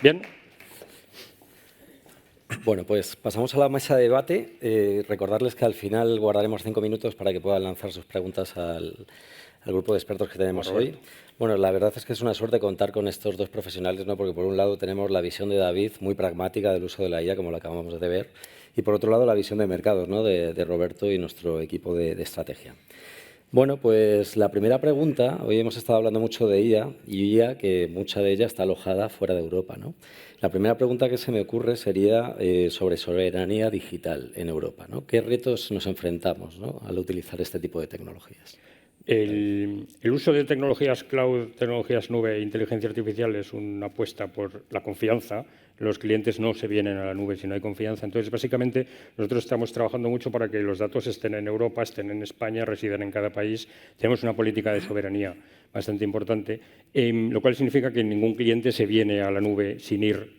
Bien. Bueno, pues pasamos a la mesa de debate. Recordarles que al final guardaremos 5 minutos para que puedan lanzar sus preguntas al grupo de expertos que tenemos hoy. Bueno, la verdad es que es una suerte contar con estos dos profesionales, ¿no? Porque por un lado tenemos la visión de David, muy pragmática del uso de la IA, como lo acabamos de ver, y por otro lado la visión de mercados, ¿no? de Roberto y nuestro equipo de estrategia. Bueno, pues la primera pregunta, hoy hemos estado hablando mucho de IA y IA, que mucha de ella está alojada fuera de Europa, ¿no? La primera pregunta que se me ocurre sería sobre soberanía digital en Europa, ¿no? ¿Qué retos nos enfrentamos, ¿no? al utilizar este tipo de tecnologías? El uso de tecnologías cloud, tecnologías nube e inteligencia artificial es una apuesta por la confianza. Los clientes no se vienen a la nube si no hay confianza. Entonces, básicamente, nosotros estamos trabajando mucho para que los datos estén en Europa, estén en España, residan en cada país. Tenemos una política de soberanía bastante importante, lo cual significa que ningún cliente se viene a la nube sin ir,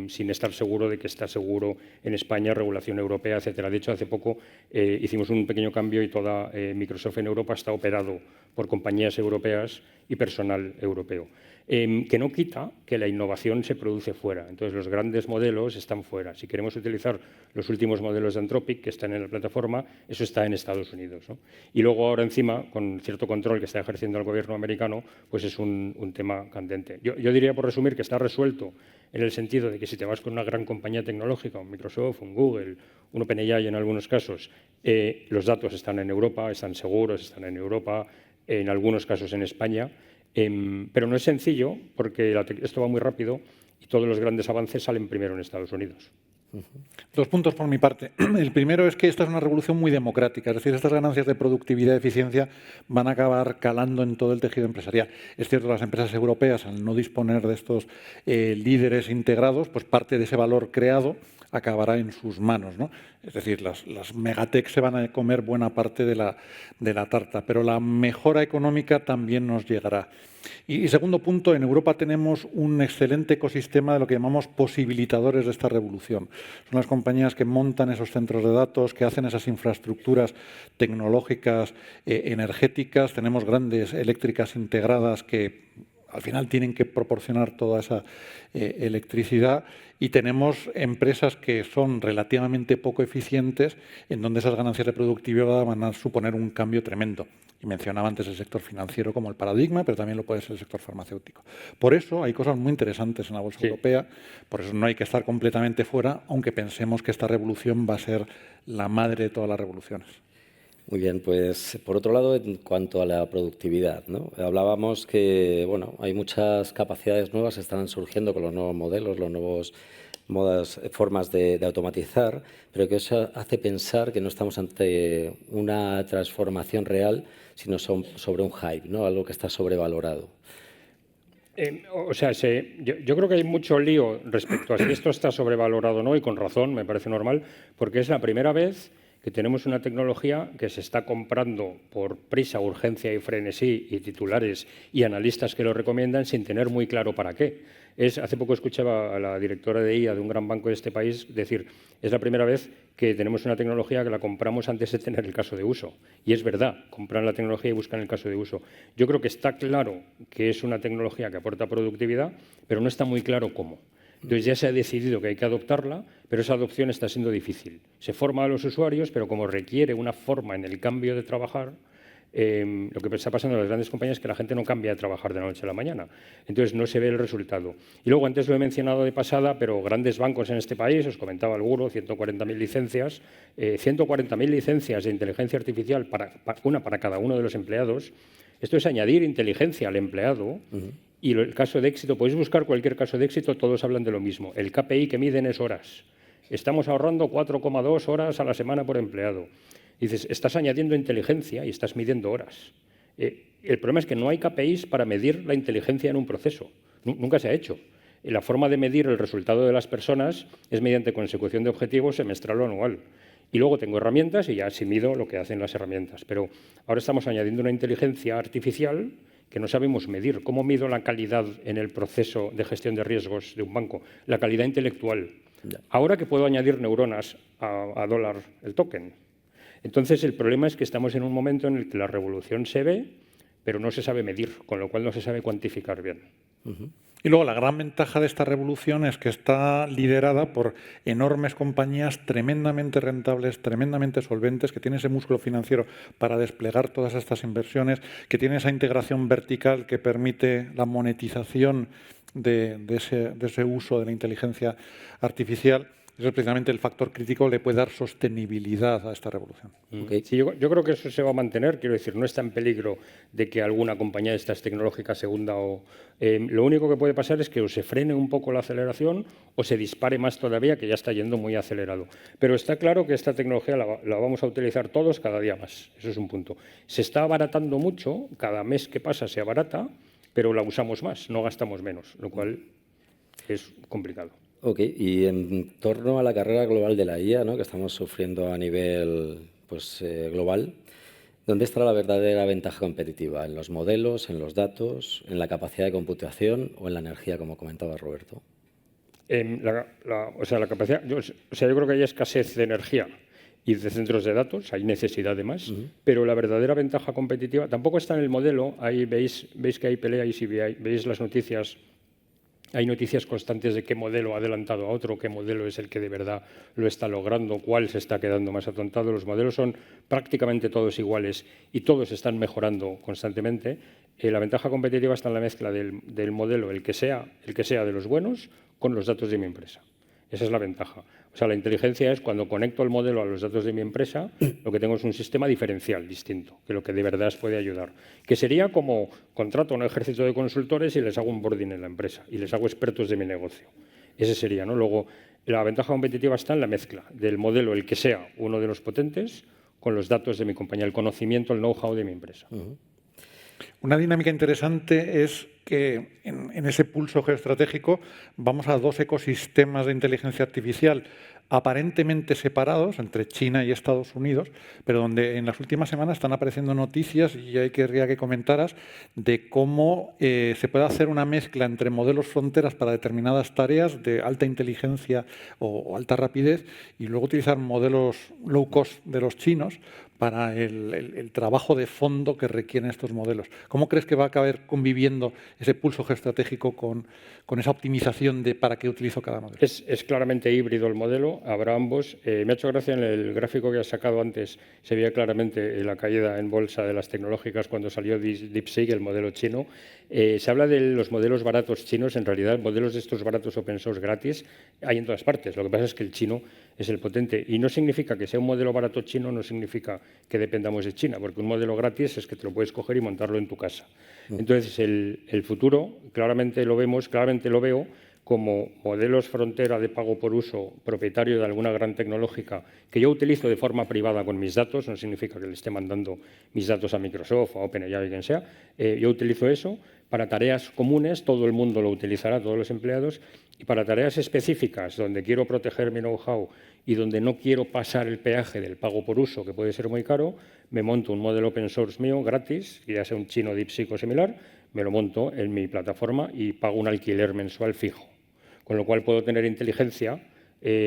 sin estar seguro de que está seguro en España, regulación europea, etcétera. De hecho, hace poco hicimos un pequeño cambio y toda Microsoft en Europa está operado por compañías europeas y personal europeo. Que no quita que la innovación se produce fuera. Entonces, los grandes modelos están fuera. Si queremos utilizar los últimos modelos de Anthropic que están en la plataforma, eso está en Estados Unidos, ¿no? Y luego ahora encima, con cierto control que está ejerciendo el gobierno americano, pues es un tema candente. Yo diría, por resumir, que está resuelto en el sentido de que si te vas con una gran compañía tecnológica, un Microsoft, un Google, un OpenAI en algunos casos, los datos están en Europa, están seguros, están en Europa, en algunos casos en España. Pero no es sencillo porque esto va muy rápido y todos los grandes avances salen primero en Estados Unidos. Dos puntos por mi parte. El primero es que esta es una revolución muy democrática, es decir, estas ganancias de productividad y eficiencia van a acabar calando en todo el tejido empresarial. Es cierto, las empresas europeas, al no disponer de estos líderes integrados, pues parte de ese valor creado acabará en sus manos, ¿no? Es decir, las megatech se van a comer buena parte de la tarta, pero la mejora económica también nos llegará. Y segundo punto, en Europa tenemos un excelente ecosistema de lo que llamamos posibilitadores de esta revolución. Son las compañías que montan esos centros de datos, que hacen esas infraestructuras tecnológicas, energéticas. Tenemos grandes eléctricas integradas que al final tienen que proporcionar toda esa electricidad, y tenemos empresas que son relativamente poco eficientes, en donde esas ganancias de productividad van a suponer un cambio tremendo. Y mencionaba antes el sector financiero como el paradigma, pero también lo puede ser el sector farmacéutico. Por eso hay cosas muy interesantes en la bolsa europea, por eso no hay que estar completamente fuera, aunque pensemos que esta revolución va a ser la madre de todas las revoluciones. Muy bien, pues por otro lado, en cuanto a la productividad, ¿no? Hablábamos que bueno, hay muchas capacidades nuevas que están surgiendo con los nuevos modelos, los nuevos formas de automatizar, pero que eso hace pensar que no estamos ante una transformación real, sino sobre un hype, ¿no? Algo que está sobrevalorado. O sea, yo creo que hay mucho lío respecto a si esto está sobrevalorado o no, y con razón, me parece normal, porque es la primera vez que tenemos una tecnología que se está comprando por prisa, urgencia y frenesí y titulares y analistas que lo recomiendan sin tener muy claro para qué. Hace poco escuchaba a la directora de IA de un gran banco de este país decir, es la primera vez que tenemos una tecnología que la compramos antes de tener el caso de uso. Y es verdad, compran la tecnología y buscan el caso de uso. Yo creo que está claro que es una tecnología que aporta productividad, pero no está muy claro cómo. Entonces ya se ha decidido que hay que adoptarla, pero esa adopción está siendo difícil. Se forma a los usuarios, pero como requiere una forma en el cambio de trabajar, lo que está pasando en las grandes compañías es que la gente no cambia de trabajar de la noche a la mañana. Entonces no se ve el resultado. Y luego, antes lo he mencionado de pasada, pero grandes bancos en este país, os comentaba alguno, 140.000 licencias, 140.000 licencias de inteligencia artificial, una para cada uno de los empleados. Esto es añadir inteligencia al empleado. Y el caso de éxito, podéis buscar cualquier caso de éxito, todos hablan de lo mismo. El KPI que miden es horas. Estamos ahorrando 4,2 horas a la semana por empleado. Y dices, estás añadiendo inteligencia y estás midiendo horas. El problema es que no hay KPIs para medir la inteligencia en un proceso. Nunca se ha hecho. La forma de medir el resultado de las personas es mediante consecución de objetivos semestral o anual. Y luego tengo herramientas y ya sí mido lo que hacen las herramientas. Pero ahora estamos añadiendo una inteligencia artificial que no sabemos medir. ¿Cómo mido la calidad en el proceso de gestión de riesgos de un banco? La calidad intelectual. Ahora que puedo añadir neuronas a dólar el token. Entonces, el problema es que estamos en un momento en el que la revolución se ve, pero no se sabe medir, con lo cual no se sabe cuantificar bien. Y luego la gran ventaja de esta revolución es que está liderada por enormes compañías tremendamente rentables, tremendamente solventes, que tienen ese músculo financiero para desplegar todas estas inversiones, que tienen esa integración vertical que permite la monetización de ese uso de la inteligencia artificial. Eso es precisamente el factor crítico que le puede dar sostenibilidad a esta revolución. Okay. Sí, yo creo que eso se va a mantener. Quiero decir, no está en peligro de que alguna compañía de estas tecnológicas se hunda. Lo único que puede pasar es que o se frene un poco la aceleración o se dispare más todavía, que ya está yendo muy acelerado. Pero está claro que esta tecnología la vamos a utilizar todos cada día más. Eso es un punto. Se está abaratando mucho. Cada mes que pasa se abarata, pero la usamos más, no gastamos menos, lo cual es complicado. Ok, y en torno a la carrera global de la IA, ¿no?, que estamos sufriendo a nivel global, ¿dónde está la verdadera ventaja competitiva? ¿En los modelos, en los datos, en la capacidad de computación o en la energía, como comentaba Roberto? La capacidad, yo creo que hay escasez de energía y de centros de datos, hay necesidad de más, pero la verdadera ventaja competitiva tampoco está en el modelo. Ahí veis que hay pelea y si veis las noticias, hay noticias constantes de qué modelo ha adelantado a otro, qué modelo es el que de verdad lo está logrando, cuál se está quedando más atontado. Los modelos son prácticamente todos iguales y todos están mejorando constantemente. La ventaja competitiva está en la mezcla del modelo, el que sea de los buenos, con los datos de mi empresa. Esa es la ventaja. O sea, la inteligencia es cuando conecto el modelo a los datos de mi empresa, lo que tengo es un sistema diferencial, distinto, que lo que de verdad os puede ayudar. Que sería como contrato a un ejército de consultores y les hago un boarding en la empresa y les hago expertos de mi negocio. Ese sería, ¿no? Luego, la ventaja competitiva está en la mezcla del modelo, el que sea uno de los potentes, con los datos de mi compañía, el conocimiento, el know-how de mi empresa. Una dinámica interesante es que en ese pulso geoestratégico vamos a dos ecosistemas de inteligencia artificial aparentemente separados entre China y Estados Unidos, pero donde en las últimas semanas están apareciendo noticias, y ahí querría que comentaras, de cómo se puede hacer una mezcla entre modelos fronteras para determinadas tareas de alta inteligencia o alta rapidez y luego utilizar modelos low cost de los chinos para el trabajo de fondo que requieren estos modelos. ¿Cómo crees que va a acabar conviviendo ese pulso geoestratégico con esa optimización de para qué utilizo cada modelo? Es claramente híbrido el modelo, habrá ambos. Me ha hecho gracia en el gráfico que has sacado antes, se veía claramente la caída en bolsa de las tecnológicas cuando salió DeepSeek, el modelo chino. Se habla de los modelos baratos chinos, en realidad modelos de estos baratos open source gratis hay en todas partes. Lo que pasa es que el chino es el potente y no significa que sea un modelo barato chino, no significa que dependamos de China, porque un modelo gratis es que te lo puedes coger y montarlo en tu casa. Entonces, el futuro claramente lo veo como modelos frontera de pago por uso propietario de alguna gran tecnológica que yo utilizo de forma privada con mis datos, no significa que le esté mandando mis datos a Microsoft, a OpenAI, quien sea. Yo utilizo eso para tareas comunes, todo el mundo lo utilizará, todos los empleados, y para tareas específicas donde quiero proteger mi know-how y donde no quiero pasar el peaje del pago por uso, que puede ser muy caro, me monto un modelo open source mío gratis, ya sea un chino DeepSeek o similar, me lo monto en mi plataforma y pago un alquiler mensual fijo. Con lo cual puedo tener inteligencia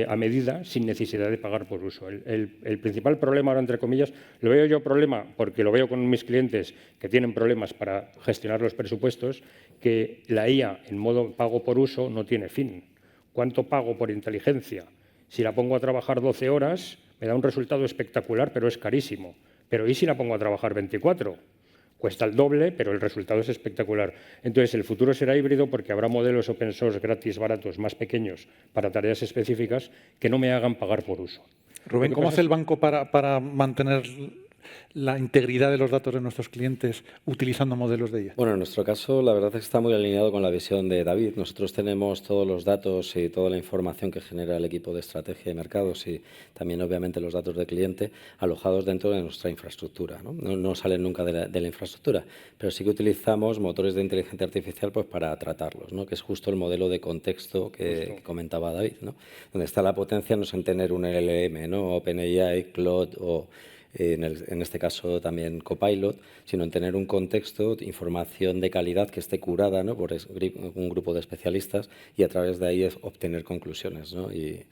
a medida sin necesidad de pagar por uso. El principal problema, ahora entre comillas, lo veo yo problema porque lo veo con mis clientes que tienen problemas para gestionar los presupuestos, que la IA en modo pago por uso no tiene fin. ¿Cuánto pago por inteligencia? Si la pongo a trabajar 12 horas, me da un resultado espectacular, pero es carísimo. Pero ¿y si la pongo a trabajar 24? Cuesta el doble, pero el resultado es espectacular. Entonces, el futuro será híbrido porque habrá modelos open source gratis, baratos, más pequeños, para tareas específicas que no me hagan pagar por uso. Rubén, ¿cómo hace el banco para mantener la integridad de los datos de nuestros clientes utilizando modelos de IA? Bueno, en nuestro caso, la verdad es que está muy alineado con la visión de David. Nosotros tenemos todos los datos y toda la información que genera el equipo de estrategia y mercados y también, obviamente, los datos de cliente alojados dentro de nuestra infraestructura. No salen nunca de la infraestructura, pero sí que utilizamos motores de inteligencia artificial pues, para tratarlos, ¿no?, que es justo el modelo de contexto que comentaba David, ¿no?, donde está la potencia no es en tener un LLM, ¿no?, OpenAI, Claude o en este caso también Copilot, sino en tener un contexto, información de calidad que esté curada, ¿no?, por un grupo de especialistas y a través de ahí obtener conclusiones, ¿no?, y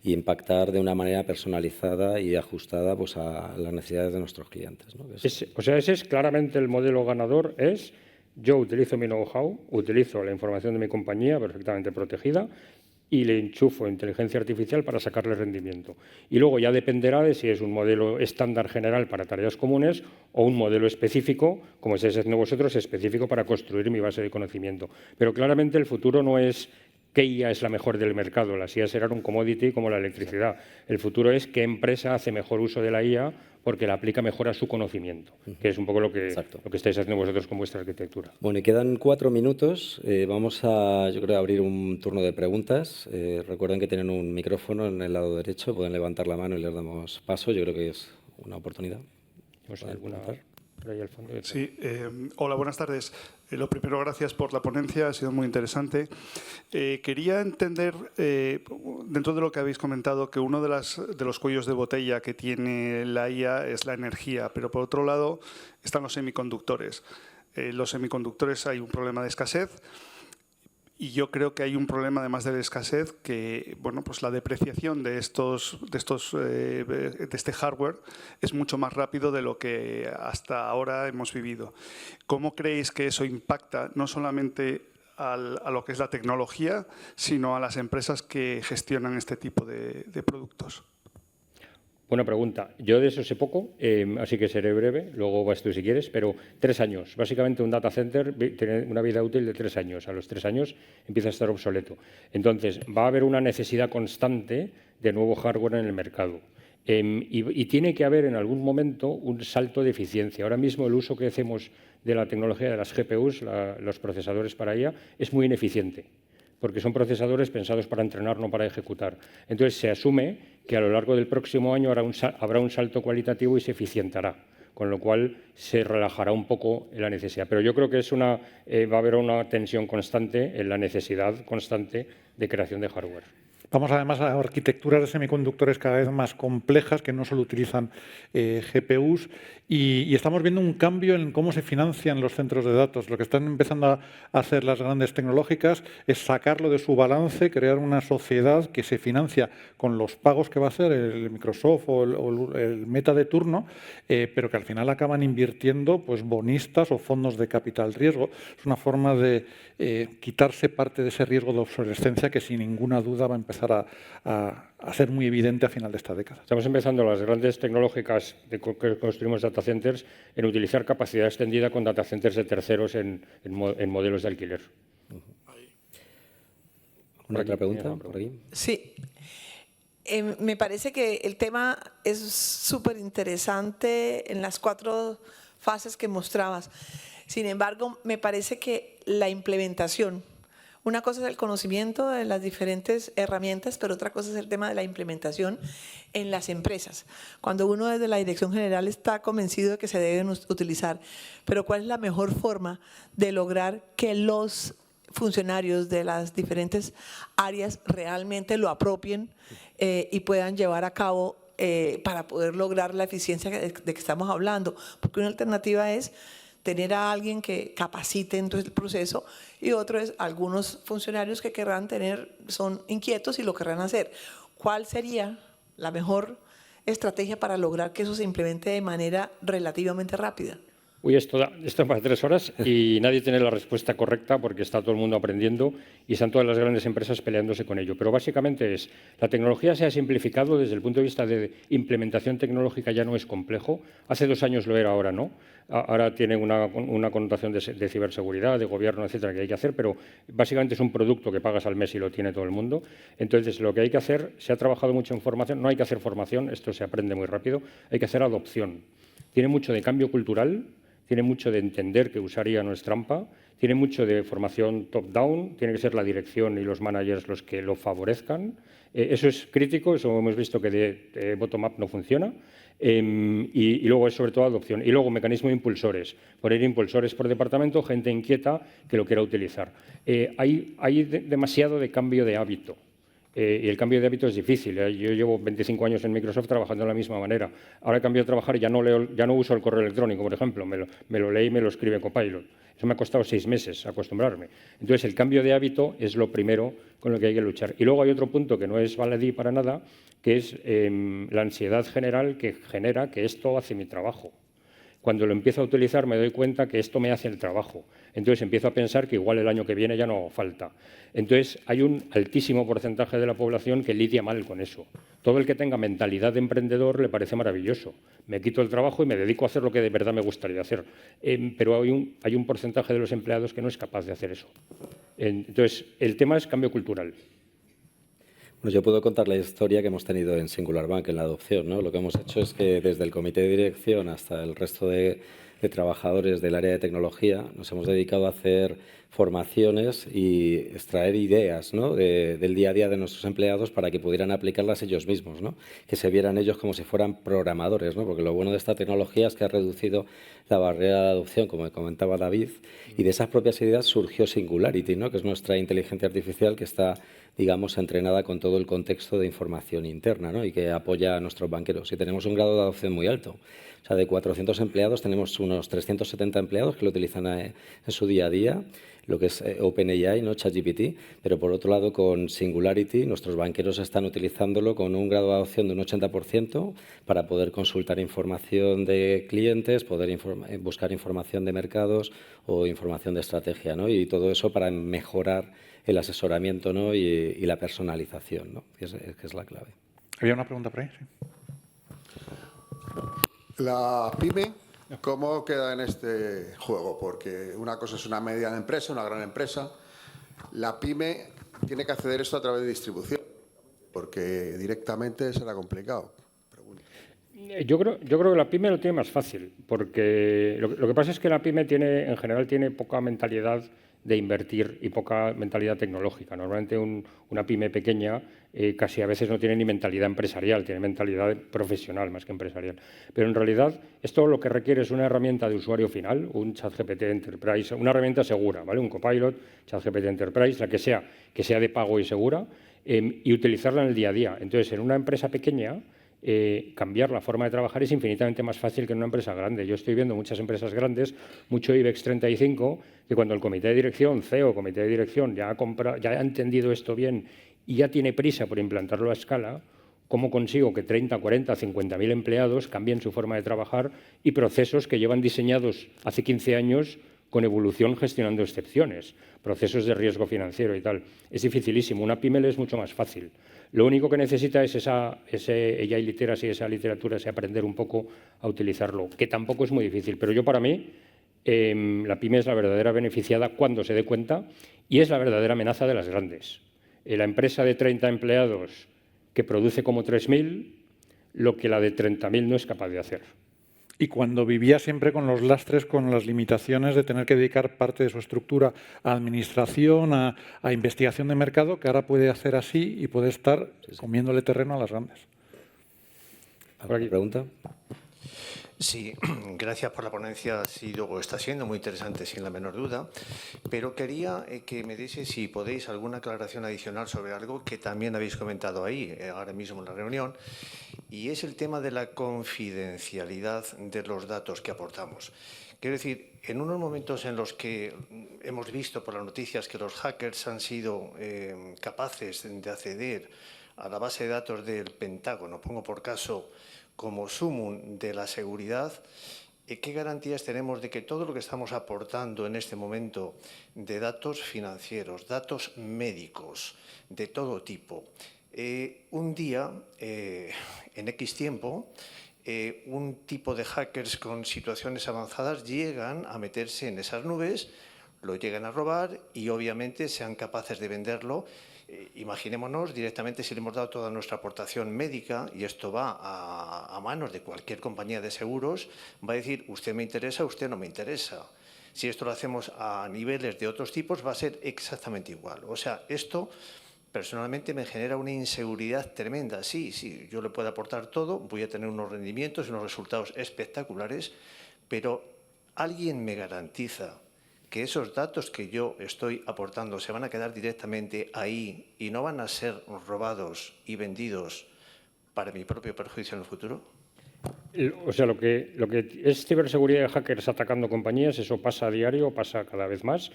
impactar de una manera personalizada y ajustada pues, a las necesidades de nuestros clientes, ¿no? Ese es claramente el modelo ganador, es Yo utilizo mi know-how, utilizo la información de mi compañía perfectamente protegida y le enchufo inteligencia artificial para sacarle rendimiento. Y luego ya dependerá de si es un modelo estándar general para tareas comunes o un modelo específico, como estáis haciendo vosotros, específico para construir mi base de conocimiento. Pero claramente el futuro no es qué IA es la mejor del mercado. Las IA serán un commodity como la electricidad. El futuro es qué empresa hace mejor uso de la IA porque la aplica mejor a su conocimiento, que es un poco lo que estáis haciendo vosotros con vuestra arquitectura. Bueno, y quedan 4 minutos. Vamos a, yo creo, abrir un turno de preguntas. Recuerden que tienen un micrófono en el lado derecho, pueden levantar la mano y les damos paso. Yo creo que es una oportunidad. No sé, alguna por ahí al fondo. Sí, hola, buenas tardes. Lo primero, gracias por la ponencia, ha sido muy interesante. Quería entender, dentro de lo que habéis comentado, que uno de los cuellos de botella que tiene la IA es la energía, pero por otro lado están los semiconductores. Los semiconductores hay un problema de escasez. Y yo creo que hay un problema, además de la escasez, que bueno, pues la depreciación de este hardware es mucho más rápido de lo que hasta ahora hemos vivido. ¿Cómo creéis que eso impacta no solamente a lo que es la tecnología, sino a las empresas que gestionan este tipo de productos? Buena pregunta. Yo de eso sé poco, así que seré breve, luego vas tú si quieres, pero 3 años. Básicamente un data center tiene una vida útil de 3 años. A los 3 años empieza a estar obsoleto. Entonces, va a haber una necesidad constante de nuevo hardware en el mercado. Y tiene que haber en algún momento un salto de eficiencia. Ahora mismo el uso que hacemos de la tecnología de las GPUs, los procesadores para IA, es muy ineficiente, porque son procesadores pensados para entrenar, no para ejecutar. Entonces, se asume que a lo largo del próximo año habrá un salto cualitativo y se eficientará, con lo cual se relajará un poco la necesidad. Pero yo creo que va a haber una tensión constante en la necesidad constante de creación de hardware. Vamos además a arquitecturas de semiconductores cada vez más complejas que no solo utilizan GPUs y estamos viendo un cambio en cómo se financian los centros de datos. Lo que están empezando a hacer las grandes tecnológicas es sacarlo de su balance, crear una sociedad que se financia con los pagos que va a hacer el Microsoft o el Meta de turno, pero que al final acaban invirtiendo pues, bonistas o fondos de capital riesgo. Es una forma de quitarse parte de ese riesgo de obsolescencia que sin ninguna duda va a empezar a ser muy evidente a final de esta década. Estamos empezando las grandes tecnológicas que construimos data centers en utilizar capacidad extendida con data centers de terceros en modelos de alquiler. ¿Una otra pregunta por aquí? Sí. Me parece que el tema es súper interesante en las 4 fases que mostrabas. Sin embargo, me parece que la implementación, una cosa es el conocimiento de las diferentes herramientas, pero otra cosa es el tema de la implementación en las empresas. Cuando uno desde la Dirección General está convencido de que se deben utilizar, pero ¿cuál es la mejor forma de lograr que los funcionarios de las diferentes áreas realmente lo apropien y puedan llevar a cabo para poder lograr la eficiencia de que estamos hablando? Porque una alternativa es tener a alguien que capacite en todo el proceso y otro es algunos funcionarios que son inquietos y lo querrán hacer. ¿Cuál sería la mejor estrategia para lograr que eso se implemente de manera relativamente rápida? Uy, esto para 3 horas y nadie tiene la respuesta correcta porque está todo el mundo aprendiendo y están todas las grandes empresas peleándose con ello. Pero básicamente la tecnología se ha simplificado desde el punto de vista de implementación tecnológica, ya no es complejo. Hace 2 años lo era, ahora no. Ahora tiene una connotación de ciberseguridad, de gobierno, etcétera, que hay que hacer, pero básicamente es un producto que pagas al mes y lo tiene todo el mundo. Entonces, lo que hay que hacer, se ha trabajado mucho en formación, no hay que hacer formación, esto se aprende muy rápido, hay que hacer adopción. Tiene mucho de cambio cultural, tiene mucho de entender que usar IA no es trampa, tiene mucho de formación top-down, tiene que ser la dirección y los managers los que lo favorezcan. Eso es crítico, eso hemos visto que de bottom-up no funciona. Y luego es sobre todo adopción. Y luego mecanismo de impulsores. Poner impulsores por departamento, gente inquieta que lo quiera utilizar. Hay demasiado de cambio de hábito. Y el cambio de hábito es difícil. Yo llevo 25 años en Microsoft trabajando de la misma manera. Ahora he cambiado de trabajar y ya no uso el correo electrónico, por ejemplo. Me lo lee y me lo escribe Copilot. Eso me ha costado 6 meses acostumbrarme. Entonces, el cambio de hábito es lo primero con lo que hay que luchar. Y luego hay otro punto que no es baladí para nada, que es la ansiedad general que genera que esto hace mi trabajo. cuando lo empiezo a utilizar me doy cuenta que esto me hace el trabajo. Entonces empiezo a pensar que igual el año que viene ya no falta. Entonces hay un altísimo porcentaje de la población que lidia mal con eso. Todo el que tenga mentalidad de emprendedor le parece maravilloso. Me quito el trabajo y me dedico a hacer lo que de verdad me gustaría hacer. Pero hay un porcentaje de los empleados que no es capaz de hacer eso. Entonces, el tema es cambio cultural. Bueno, yo puedo contar la historia que hemos tenido en Singular Bank en la adopción, ¿no? Lo que hemos hecho es que desde el comité de dirección hasta el resto de trabajadores del área de tecnología nos hemos dedicado a hacer formaciones y extraer ideas, ¿no? del día a día de nuestros empleados para que pudieran aplicarlas ellos mismos, ¿no? Que se vieran ellos como si fueran programadores, ¿no? Porque lo bueno de esta tecnología es que ha reducido la barrera de adopción, como comentaba David, y de esas propias ideas surgió Singularity, ¿no? Que es nuestra inteligencia artificial que está, digamos, entrenada con todo el contexto de información interna, ¿no? Y que apoya a nuestros banqueros. Y tenemos un grado de adopción muy alto. O sea, de 400 empleados tenemos unos 370 empleados que lo utilizan en su día a día, lo que es OpenAI, ¿no? ChatGPT, pero por otro lado con Singularity nuestros banqueros están utilizándolo con un grado de adopción de un 80% para poder consultar información de clientes, poder buscar información de mercados o información de estrategia, ¿no? Y todo eso para mejorar el asesoramiento, ¿no? y la personalización, ¿no? que es la clave. Había una pregunta por ahí, sí. La pyme, ¿cómo queda en este juego? Porque una cosa es una mediana empresa, una gran empresa. La pyme tiene que acceder a esto a través de distribución, porque directamente será complicado. Yo creo que la pyme lo tiene más fácil, porque lo que pasa es que la pyme en general tiene poca mentalidad de invertir y poca mentalidad tecnológica. Normalmente una pyme pequeña casi a veces no tiene ni mentalidad empresarial, tiene mentalidad profesional más que empresarial. Pero en realidad esto lo que requiere es una herramienta de usuario final, un ChatGPT Enterprise, una herramienta segura, ¿vale? Un Copilot, ChatGPT Enterprise, la que sea de pago y segura, y utilizarla en el día a día. Entonces, en una empresa pequeña, cambiar la forma de trabajar es infinitamente más fácil que en una empresa grande. Yo estoy viendo muchas empresas grandes, mucho IBEX 35, que cuando el comité de dirección, CEO, comité de dirección, ya ha entendido esto bien y ya tiene prisa por implantarlo a escala, ¿cómo consigo que 30, 40, 50.000 empleados cambien su forma de trabajar y procesos que llevan diseñados hace 15 años con evolución gestionando excepciones, procesos de riesgo financiero y tal? Es dificilísimo. Una pyme es mucho más fácil. Lo único que necesita es ese AI literacy, esa literatura, ese aprender un poco a utilizarlo, que tampoco es muy difícil. Pero para mí, la pyme es la verdadera beneficiada cuando se dé cuenta y es la verdadera amenaza de las grandes. La empresa de 30 empleados que produce como 3.000, lo que la de 30.000 no es capaz de hacer. Y cuando vivía siempre con los lastres, con las limitaciones de tener que dedicar parte de su estructura a administración, a investigación de mercado, que ahora puede hacer así y puede estar comiéndole terreno a las grandes. ¿Alguna pregunta? Sí, gracias por la ponencia. Ha sido o está siendo muy interesante, sin la menor duda. Pero quería que me diese, si podéis, alguna aclaración adicional sobre algo que también habéis comentado ahí, ahora mismo en la reunión, y es el tema de la confidencialidad de los datos que aportamos. Quiero decir, en unos momentos en los que hemos visto por las noticias que los hackers han sido capaces de acceder a la base de datos del Pentágono, pongo por caso como sumum de la seguridad, ¿qué garantías tenemos de que todo lo que estamos aportando en este momento de datos financieros, datos médicos, de todo tipo, un día, en X tiempo, un tipo de hackers con situaciones avanzadas llegan a meterse en esas nubes, lo llegan a robar y obviamente sean capaces de venderlo? Imaginémonos directamente si le hemos dado toda nuestra aportación médica y esto va a manos de cualquier compañía de seguros, va a decir, usted me interesa, usted no me interesa. Si esto lo hacemos a niveles de otros tipos, va a ser exactamente igual. O sea, esto personalmente me genera una inseguridad tremenda. Sí, yo le puedo aportar todo, voy a tener unos rendimientos y unos resultados espectaculares, pero ¿alguien me garantiza que esos datos que yo estoy aportando se van a quedar directamente ahí y no van a ser robados y vendidos para mi propio perjuicio en el futuro? O sea, lo que es ciberseguridad de hackers atacando compañías, eso pasa a diario, pasa cada vez más.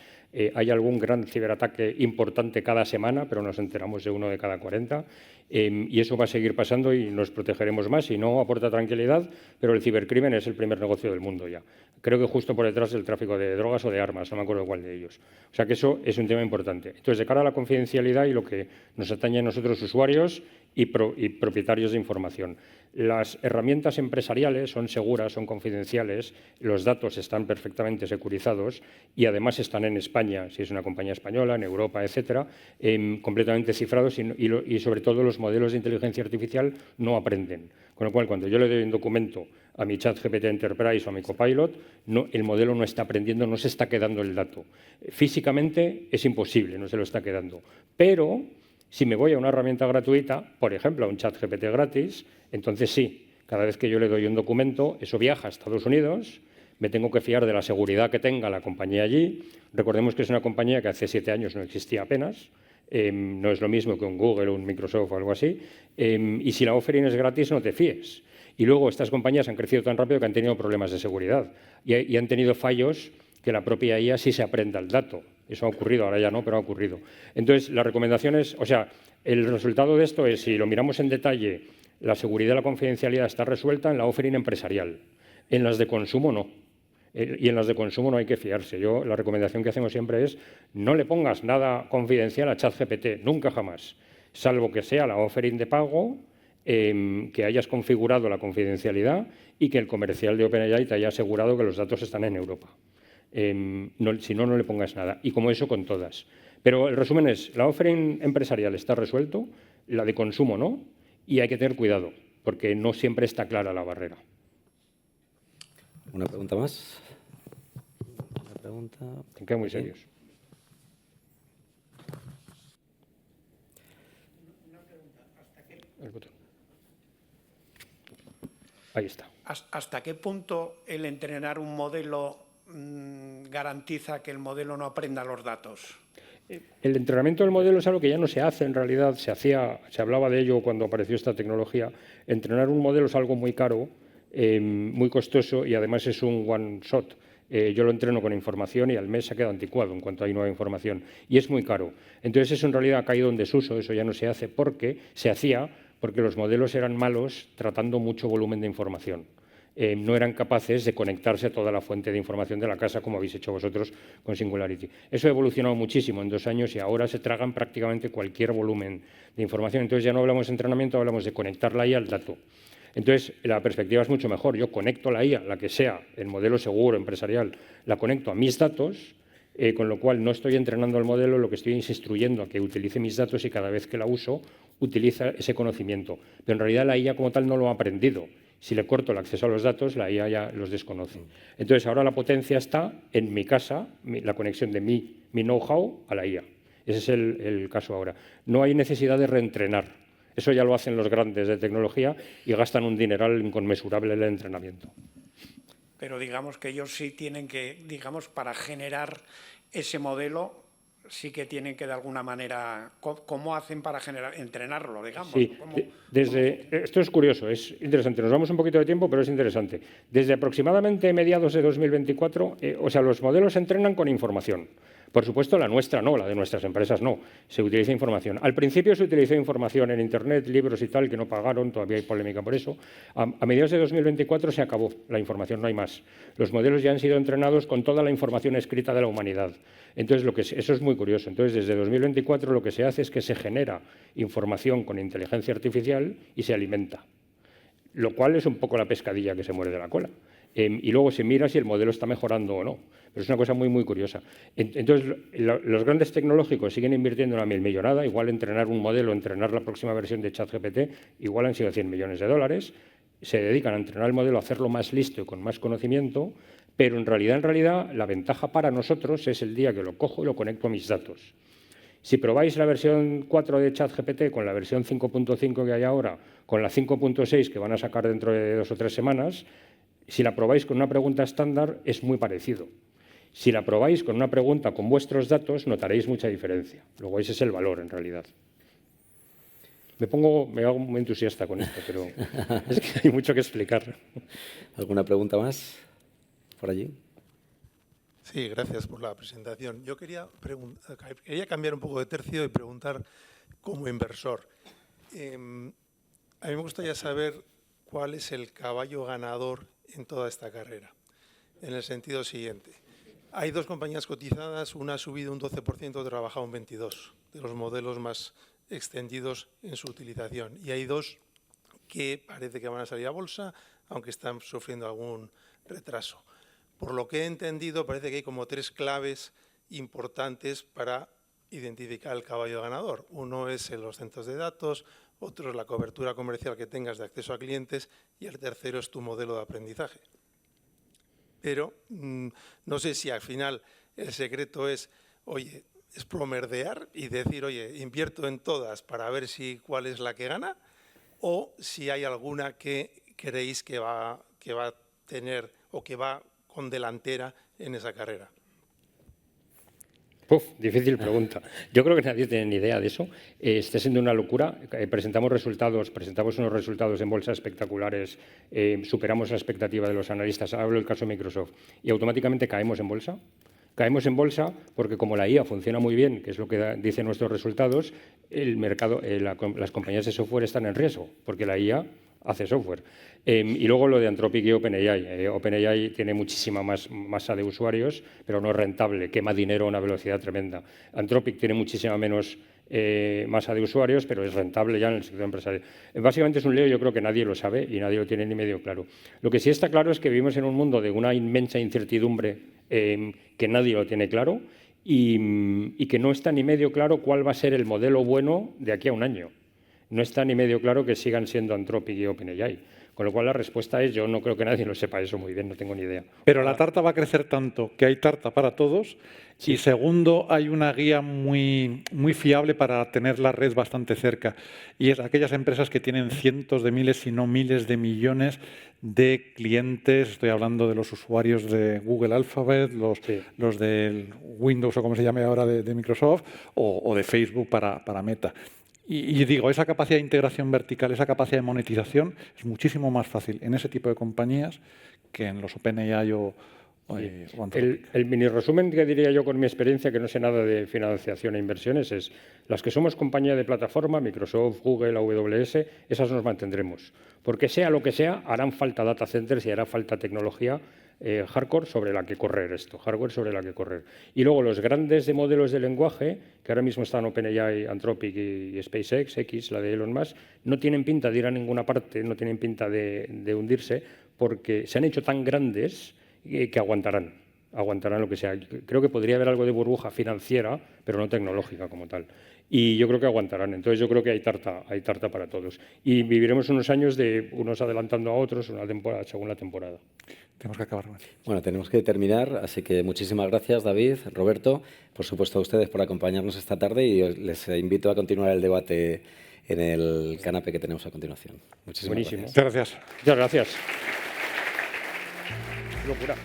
Hay algún gran ciberataque importante cada semana, pero nos enteramos de uno de cada 40. Y eso va a seguir pasando y nos protegeremos más. Y no aporta tranquilidad, pero el cibercrimen es el primer negocio del mundo ya. Creo que justo por detrás del tráfico de drogas o de armas, no me acuerdo cuál de ellos. O sea que eso es un tema importante. Entonces, de cara a la confidencialidad y lo que nos atañe a nosotros usuarios y propietarios de información. Las herramientas empresariales son seguras, son confidenciales, los datos están perfectamente securizados y además están en España, si es una compañía española, en Europa, etcétera, completamente cifrados y sobre todo los modelos de inteligencia artificial no aprenden. Con lo cual, cuando yo le doy un documento a mi ChatGPT Enterprise o a mi Copilot, el modelo no está aprendiendo, no se está quedando el dato. Físicamente es imposible, no se lo está quedando. Pero si me voy a una herramienta gratuita, por ejemplo, a un ChatGPT gratis, entonces sí, cada vez que yo le doy un documento, eso viaja a Estados Unidos, me tengo que fiar de la seguridad que tenga la compañía allí. Recordemos que es una compañía que hace 7 años no existía apenas, no es lo mismo que un Google o un Microsoft o algo así, y si la offering es gratis no te fíes. Y luego estas compañías han crecido tan rápido que han tenido problemas de seguridad y han tenido fallos que la propia IA sí se aprenda el dato. Eso ha ocurrido, ahora ya no, pero ha ocurrido. Entonces, la recomendación es, o sea, el resultado de esto es, si lo miramos en detalle, la seguridad y la confidencialidad está resuelta en la offering empresarial. En las de consumo no. Y en las de consumo no hay que fiarse. La recomendación que hacemos siempre es no le pongas nada confidencial a ChatGPT, nunca jamás, salvo que sea la offering de pago, que hayas configurado la confidencialidad y que el comercial de OpenAI te haya asegurado que los datos están en Europa. Si no, no le pongas nada. Y como eso con todas. Pero el resumen es, la offering empresarial está resuelto, la de consumo no, y hay que tener cuidado, porque no siempre está clara la barrera. ¿Una pregunta más? Una pregunta. Tienen que ser muy serios. El botón. Ahí está. ¿Hasta qué punto el entrenar un modelo garantiza que el modelo no aprenda los datos? El entrenamiento del modelo es algo que ya no se hace en realidad, se hablaba de ello cuando apareció esta tecnología. Entrenar un modelo es algo muy caro, muy costoso y además es un one shot. Yo lo entreno con información y al mes se queda anticuado en cuanto hay nueva información y es muy caro. Entonces eso en realidad ha caído en desuso, eso ya no se hace porque los modelos eran malos tratando mucho volumen de información. No eran capaces de conectarse a toda la fuente de información de la casa, como habéis hecho vosotros con Singularity. Eso ha evolucionado muchísimo en 2 años y ahora se tragan prácticamente cualquier volumen de información. Entonces ya no hablamos de entrenamiento, hablamos de conectar la IA al dato. Entonces la perspectiva es mucho mejor. Yo conecto la IA, la que sea, el modelo seguro, empresarial, la conecto a mis datos, con lo cual no estoy entrenando al modelo, lo que estoy es instruyendo a que utilice mis datos y cada vez que la uso, utiliza ese conocimiento. Pero en realidad la IA como tal no lo ha aprendido. Si le corto el acceso a los datos, la IA ya los desconoce. Entonces, ahora la potencia está en mi casa, la conexión de mi know-how a la IA. Ese es el caso ahora. No hay necesidad de reentrenar. Eso ya lo hacen los grandes de tecnología y gastan un dineral inconmensurable en el entrenamiento. Pero digamos que ellos sí tienen que, digamos, para generar ese modelo, sí que tienen que de alguna manera, ¿cómo hacen para entrenarlo, digamos? Sí, esto es curioso, es interesante. Nos vamos un poquito de tiempo, pero es interesante. Desde aproximadamente mediados de 2024, los modelos se entrenan con información. Por supuesto, la nuestra no, la de nuestras empresas no. Se utiliza información. Al principio se utilizó información en Internet, libros y tal, que no pagaron, todavía hay polémica por eso. A mediados de 2024 se acabó la información, no hay más. Los modelos ya han sido entrenados con toda la información escrita de la humanidad. Entonces, eso es muy curioso. Entonces, desde 2024 lo que se hace es que se genera información con inteligencia artificial y se alimenta, lo cual es un poco la pescadilla que se muerde la cola. Y luego se mira si el modelo está mejorando o no. Pero es una cosa muy, muy curiosa. Entonces, los grandes tecnológicos siguen invirtiendo una millonada. Igual entrenar un modelo, entrenar la próxima versión de ChatGPT, igual han sido $100 millones. Se dedican a entrenar el modelo, a hacerlo más listo y con más conocimiento, pero en realidad, la ventaja para nosotros es el día que lo cojo y lo conecto a mis datos. Si probáis la versión 4 de ChatGPT con la versión 5.5 que hay ahora, con la 5.6 que van a sacar dentro de 2 o 3 semanas, si la probáis con una pregunta estándar, es muy parecido. Si la probáis con una pregunta con vuestros datos, notaréis mucha diferencia. Luego ese es el valor, en realidad. me hago muy entusiasta con esto, pero es que hay mucho que explicar. ¿Alguna pregunta más por allí? Sí, gracias por la presentación. Yo quería cambiar un poco de tercio y preguntar como inversor. A mí me gustaría saber cuál es el caballo ganador en toda esta carrera, en el sentido siguiente. Hay dos compañías cotizadas, una ha subido un 12%, otra ha bajado un 22%, de los modelos más extendidos en su utilización. Y hay dos que parece que van a salir a bolsa, aunque están sufriendo algún retraso. Por lo que he entendido, parece que hay como 3 claves importantes para identificar el caballo ganador. Uno es en los centros de datos, otro es la cobertura comercial que tengas de acceso a clientes y el tercero es tu modelo de aprendizaje. Pero no sé si al final el secreto es, oye, es promerdear y decir, oye, invierto en todas para ver cuál es la que gana, o si hay alguna que creéis que va a tener o que va con delantera en esa carrera. Difícil pregunta. Yo creo que nadie tiene ni idea de eso. Está siendo una locura. Presentamos unos resultados en bolsa espectaculares, superamos la expectativa de los analistas. Hablo del caso de Microsoft. Y automáticamente caemos en bolsa. Caemos en bolsa porque como la IA funciona muy bien, que es lo que dicen nuestros resultados, el mercado, las compañías de software están en riesgo, porque la IA hace software. Y luego lo de Anthropic y OpenAI. OpenAI tiene muchísima más masa de usuarios, pero no es rentable, quema dinero a una velocidad tremenda. Anthropic tiene muchísima menos masa de usuarios, pero es rentable ya en el sector empresarial. Básicamente es un lío, yo creo que nadie lo sabe y nadie lo tiene ni medio claro. Lo que sí está claro es que vivimos en un mundo de una inmensa incertidumbre que nadie lo tiene claro y que no está ni medio claro cuál va a ser el modelo bueno de aquí a un año. No está ni medio claro que sigan siendo Anthropic y OpenAI. Con lo cual la respuesta es, yo no creo que nadie lo sepa eso muy bien, no tengo ni idea. Pero la tarta va a crecer tanto que hay tarta para todos. Sí. Y segundo, hay una guía muy fiable para tener la red bastante cerca. Y es aquellas empresas que tienen cientos de miles, si no miles de millones de clientes. Estoy hablando de los usuarios de Google Alphabet, los del Windows o como se llame ahora de Microsoft, o de Facebook para Meta. Y digo, esa capacidad de integración vertical, esa capacidad de monetización es muchísimo más fácil en ese tipo de compañías que en los OpenAI o el mini resumen que diría yo con mi experiencia, que no sé nada de financiación e inversiones, es las que somos compañía de plataforma, Microsoft, Google, AWS, esas nos mantendremos. Porque sea lo que sea, harán falta data centers y hará falta tecnología hardcore sobre la que correr esto, hardware sobre la que correr. Y luego los grandes de modelos de lenguaje, que ahora mismo están OpenAI, Anthropic y SpaceX, X, la de Elon Musk, no tienen pinta de ir a ninguna parte, no tienen pinta de hundirse, porque se han hecho tan grandes que aguantarán lo que sea. Creo que podría haber algo de burbuja financiera, pero no tecnológica como tal. Y yo creo que aguantarán. Entonces yo creo que hay tarta para todos. Y viviremos unos años de unos adelantando a otros, una temporada según la temporada. Tenemos que acabar. Bueno, tenemos que terminar, así que muchísimas gracias, David, Roberto, por supuesto a ustedes por acompañarnos esta tarde y les invito a continuar el debate en el canapé que tenemos a continuación. Muchísimas gracias. Muchas gracias. Muchas gracias. Locura.